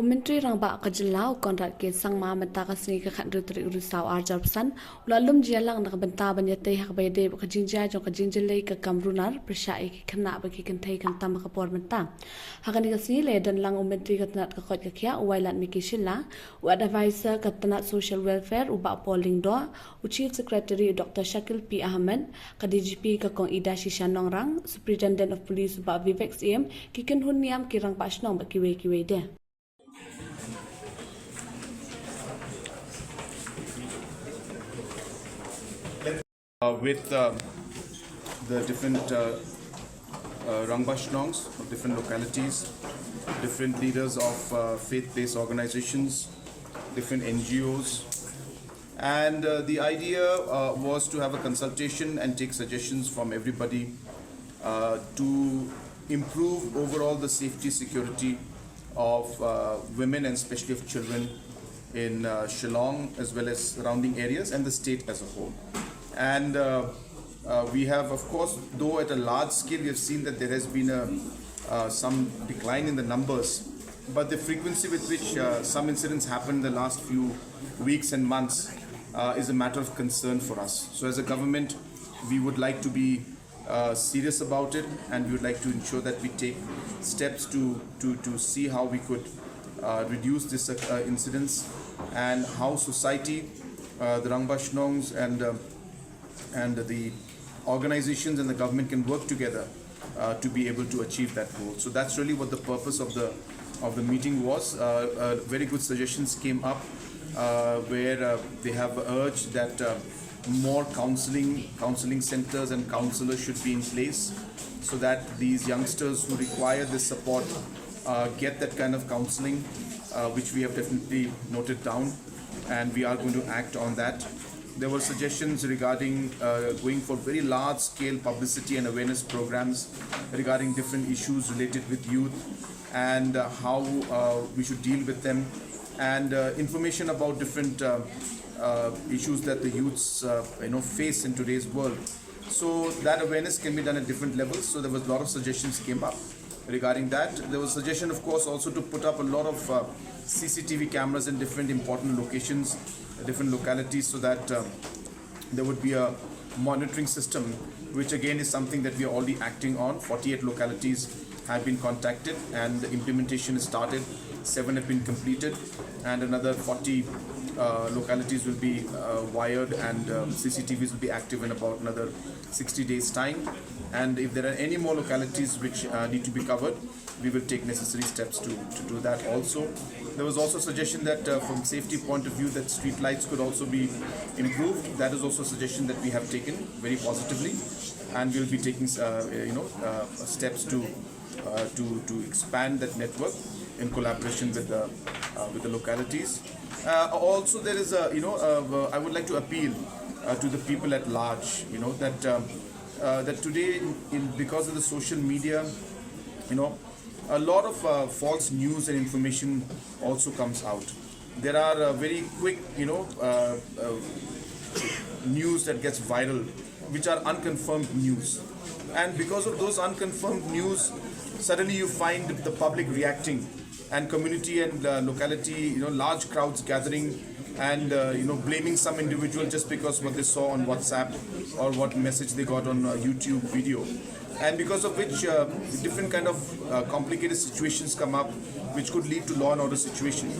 Umentri rangba ka jylla konrat ke sangma menta ka sni ka khandru tri urusaw arjarpsan ulalum jyyalang nak benta banyate hak bayde ka jingjia jong ka jingjilei ka kamrunar persai ki khna ba ki kanthai kan tam ka por menta hakani ka sni le dan lang umentri ka tanat ka khot ka khya wailat mi ki shilla u advisor ka tanat social welfare u ba polling do u chief secretary Dr. Shakil P Ahmed ka DGP ka kong ida shishan nongrang superintendent of police ba Vivek CM ki kan hun niam ki rang pasnong ba kiwe de. With the different Rangbashnongs of different localities, different leaders of faith-based organizations, different NGOs. And the idea was to have a consultation and take suggestions from everybody to improve overall the safety, security of women and especially of children in Shillong as well as surrounding areas and the state as a whole. And we have, of course, though at a large scale, we have seen that there has been some decline in the numbers, but the frequency with which some incidents happen in the last few weeks and months is a matter of concern for us. So as a government, we would like to be serious about it, and we would like to ensure that we take steps to see how we could reduce this incidents and how society, the Rangbashnongs and the organizations and the government can work together to be able to achieve that goal. So that's really what the purpose of the meeting was. Very good suggestions came up where they have urged that more counseling centers and counselors should be in place so that these youngsters who require this support get that kind of counseling, which we have definitely noted down, and we are going to act on that. There were suggestions regarding going for very large-scale publicity and awareness programs regarding different issues related with youth and how we should deal with them, and information about different issues that the youths face in today's world. So that awareness can be done at different levels. So there was a lot of suggestions came up regarding that. There was a suggestion, of course, also to put up a lot of CCTV cameras in different important locations, different localities, so that there would be a monitoring system, which again is something that we are already acting on. 48 localities have been contacted and the implementation is started. 7 have been completed and another 40 localities will be wired, and CCTVs will be active in about another 60 days time. And if there are any more localities which need to be covered, we will take necessary steps to do that also. There was also a suggestion that from safety point of view that street lights could also be improved. That is also a suggestion that we have taken very positively, and we will be taking steps to expand that network in collaboration with the localities. Also, there is I would like to appeal to the people at large, that today, because of the social media, a lot of false news and information also comes out. There are very quick, news that gets viral, which are unconfirmed news. And because of those unconfirmed news, suddenly you find the public reacting, and community and locality, large crowds gathering and blaming some individual just because what they saw on WhatsApp or what message they got on YouTube video, and because of which different kind of complicated situations come up, which could lead to law and order situation.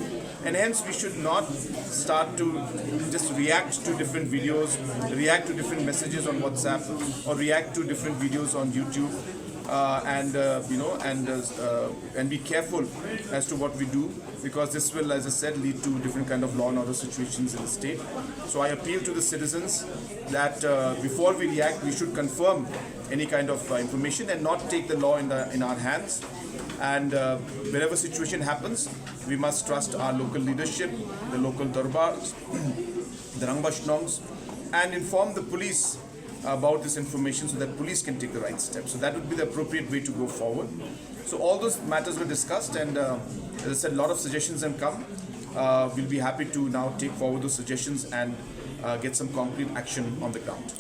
And hence we should not start to just react to different videos, react to different messages on WhatsApp, or react to different videos on YouTube. And be careful as to what we do, because this will, as I said, lead to different kind of law and order situations in the state. So I appeal to the citizens that before we react, we should confirm any kind of information and not take the law in our hands. And wherever situation happens, we must trust our local leadership, the local darbars, the Rangbashnongs, and inform the police about this information so that police can take the right steps. So that would be the appropriate way to go forward. So all those matters were discussed, and as I said, a lot of suggestions have come. We'll be happy to now take forward those suggestions and get some concrete action on the ground.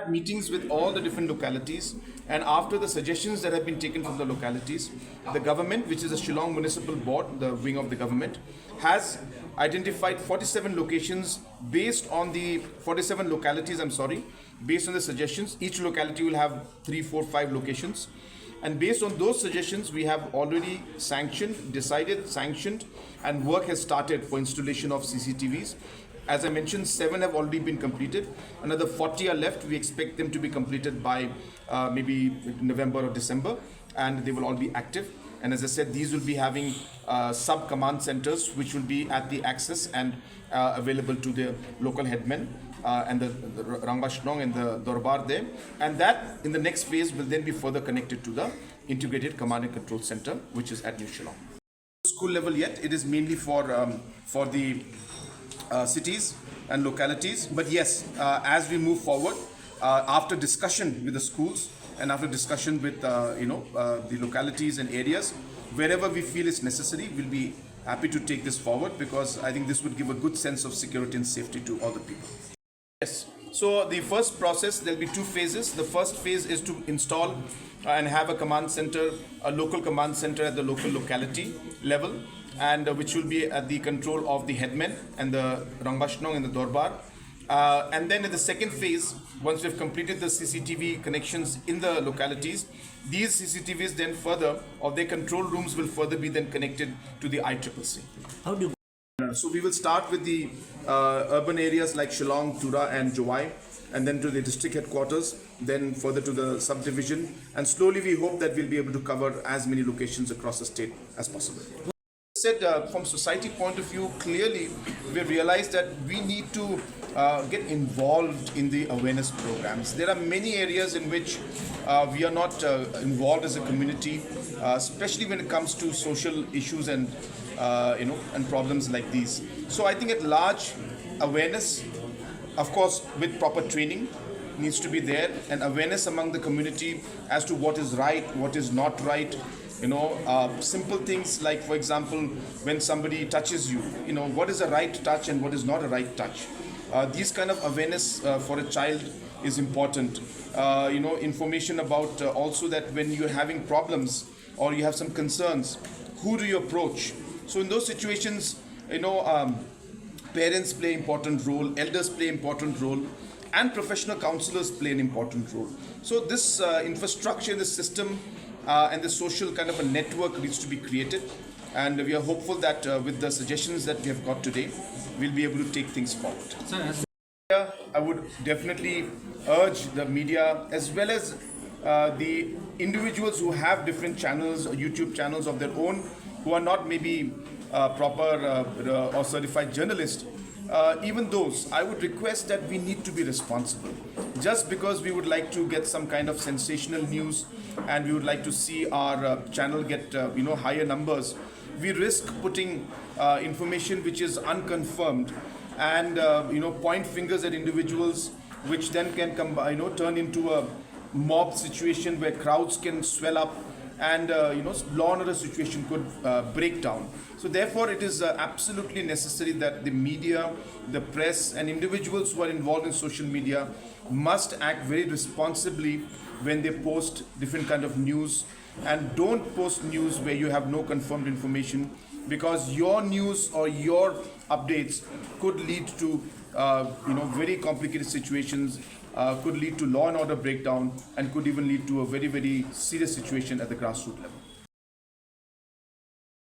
Meetings with all the different localities And after the suggestions that have been taken from the localities, the government, which is the Shillong Municipal Board, the wing of the government, has identified 47 locations based on the 47 localities, based on the suggestions. Each locality will have 3, 4, 5 locations. And based on those suggestions, we have already sanctioned, and work has started for installation of CCTVs. As I mentioned, 7 have already been completed. Another 40 are left. We expect them to be completed by maybe November or December, and they will all be active. And as I said, these will be having sub-command centers, which will be at the access and available to the local headmen and the Rangbashnong and the Dorbar there. And that, in the next phase, will then be further connected to the Integrated Command and Control Center, which is at New Shillong. School level yet, it is mainly for the cities and localities. But yes, as we move forward, after discussion with the schools and after discussion with the localities and areas, wherever we feel it's necessary, we'll be happy to take this forward, because I think this would give a good sense of security and safety to all the people. Yes. So the first process, there'll be 2 phases. The first phase is to install and have a command center, a local command center at the local locality level, and which will be at the control of the headmen and the Rangbashnong and the Dorbar. And then in the second phase, once we've completed the CCTV connections in the localities, these CCTVs then further, or their control rooms will further be then connected to the ICCC. How do So we will start with the urban areas like Shillong, Tura and Jowai, and then to the district headquarters, then further to the subdivision, and slowly we hope that we'll be able to cover as many locations across the state as possible. Said from society point of view, clearly we realized that we need to get involved in the awareness programs. There are many areas in which we are not involved as a community, especially when it comes to social issues and and problems like these. So I think at large, awareness, of course, with proper training, needs to be there, and awareness among the community as to what is right, what is not right. Simple things like, for example, when somebody touches you, what is a right touch and what is not a right touch. These kind of awareness for a child is important. Information about also that when you're having problems or you have some concerns, who do you approach? So in those situations, parents play an important role, elders play an important role, and professional counselors play an important role. So this infrastructure, the system, and the social kind of a network needs to be created. And we are hopeful that with the suggestions that we have got today, we'll be able to take things forward. Sir, I would definitely urge the media, as well as the individuals who have different channels or YouTube channels of their own, who are not maybe proper or certified journalists, even those, I would request that we need to be responsible. Just because we would like to get some kind of sensational news and we would like to see our channel get higher numbers, we risk putting information which is unconfirmed and point fingers at individuals, which then can turn into a mob situation where crowds can swell up and law and order situation could break down. So therefore it is absolutely necessary that the media, the press and individuals who are involved in social media must act very responsibly when they post different kind of news, and don't post news where you have no confirmed information, because your news or your updates could lead to very complicated situations, could lead to law and order breakdown, and could even lead to a very, very serious situation at the grassroots level.